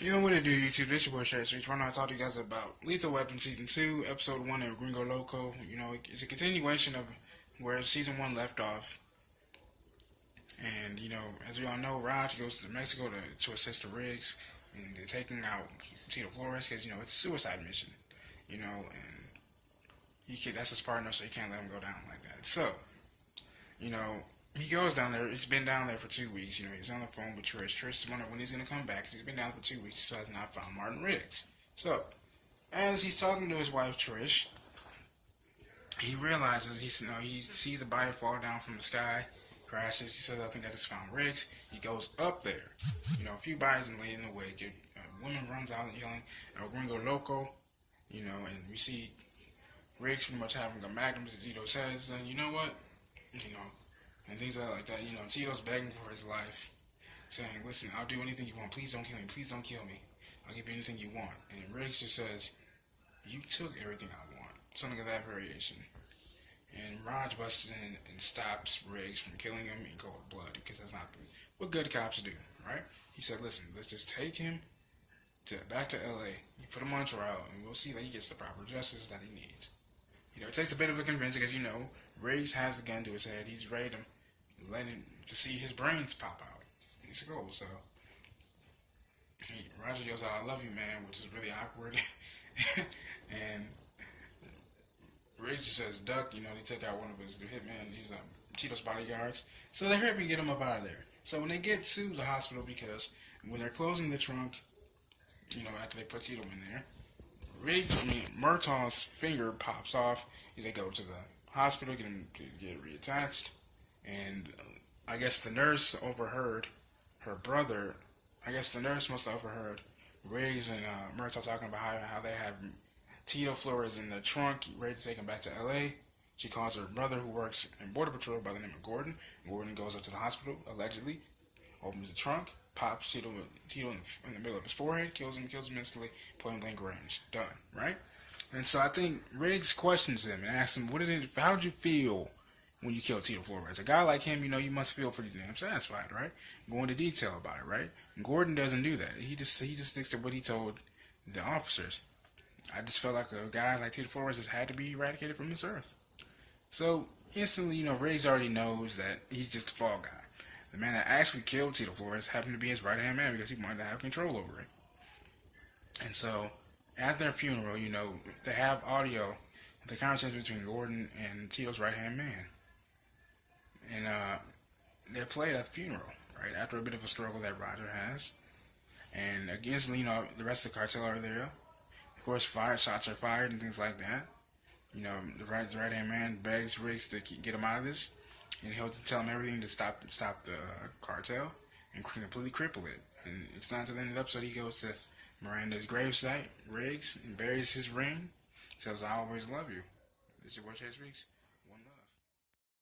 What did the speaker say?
You know what it do, YouTube? This your boy Chase. Right now, I talk to you guys about Lethal Weapon Season 2, Episode 1 of Gringo Loco. You know, it's a continuation of where Season 1 left off. And, you know, as we all know, Raj goes to Mexico to assist the Riggs. And they're taking out Tito Flores because, you know, it's a suicide mission. You know, and that's his partner, so you can't let him go down like that. So, you know, he goes down there. He's been down there for 2 weeks. You know, he's on the phone with Trish. Trish is wondering when he's going to come back. He's been down for 2 weeks, so has not found Martin Riggs. So, as he's talking to his wife Trish, he realizes he sees a body fall down from the sky, crashes. He says, "I think I just found Riggs." He goes up there. You know, a few bodies lay in the wake. A woman runs out yelling, "Gringo Loco!" You know, and we see Riggs pretty much having a magnum to Tito's head, saying, "You know what?" You know. And things like that, you know, Tito's begging for his life, saying, "Listen, I'll do anything you want. Please don't kill me. Please don't kill me. I'll give you anything you want." And Riggs just says, "You took everything I want." Something of that variation. And Raj busts in and stops Riggs from killing him in cold blood, because that's not what good cops do, right? He said, "Listen, let's just take him back to L.A. You put him on trial, and we'll see that he gets the proper justice that he needs." You know, it takes a bit of a convincing, because, you know, Riggs has the gun to his head. He's ready to let him to see his brains pop out. He's cool, so Roger yells out, "I love you, man," which is really awkward. And Riggs just says, "Duck." You know, they took out one of his hitmen. He's Tito's bodyguards. So they hurry up and get him up out of there. So when they get to the hospital, because when they're closing the trunk, you know, after they put Tito in there, Murtaugh's finger pops off. They go to the hospital, get him to get reattached, and I guess the nurse overheard her brother. I guess the nurse must have overheard Riggs and Murtaugh talking about how they have Tito Flores in the trunk, ready to take him back to L.A. She calls her brother, who works in Border Patrol by the name of Gordon. Gordon goes up to the hospital, allegedly, opens the trunk, pops Tito in the middle of his forehead, kills him instantly, point blank range. Done, right? And so I think Riggs questions him and asks him, how did you feel when you killed Tito Flores? A guy like him, you know, you must feel pretty damn satisfied, right? Go into detail about it, right? And Gordon doesn't do that. He just sticks to what he told the officers. "I just felt like a guy like Tito Flores just had to be eradicated from this earth." So instantly, you know, Riggs already knows that he's just a fall guy. The man that actually killed Tito Flores happened to be his right-hand man, because he wanted to have control over it. And so, at their funeral, you know, they have audio of the conversation between Gordon and Tito's right-hand man. And they're played at the funeral, right, after a bit of a struggle that Roger has. And instantly, you know, the rest of the cartel are there. Of course, shots are fired and things like that. You know, the right-hand man begs Riggs to get him out of this, and he'll tell him everything to stop the cartel and completely cripple it. And it's not until the end of the episode he goes to Miranda's gravesite, Riggs, and buries his ring. Tells her, "I always love you." This is your boy Chase Riggs.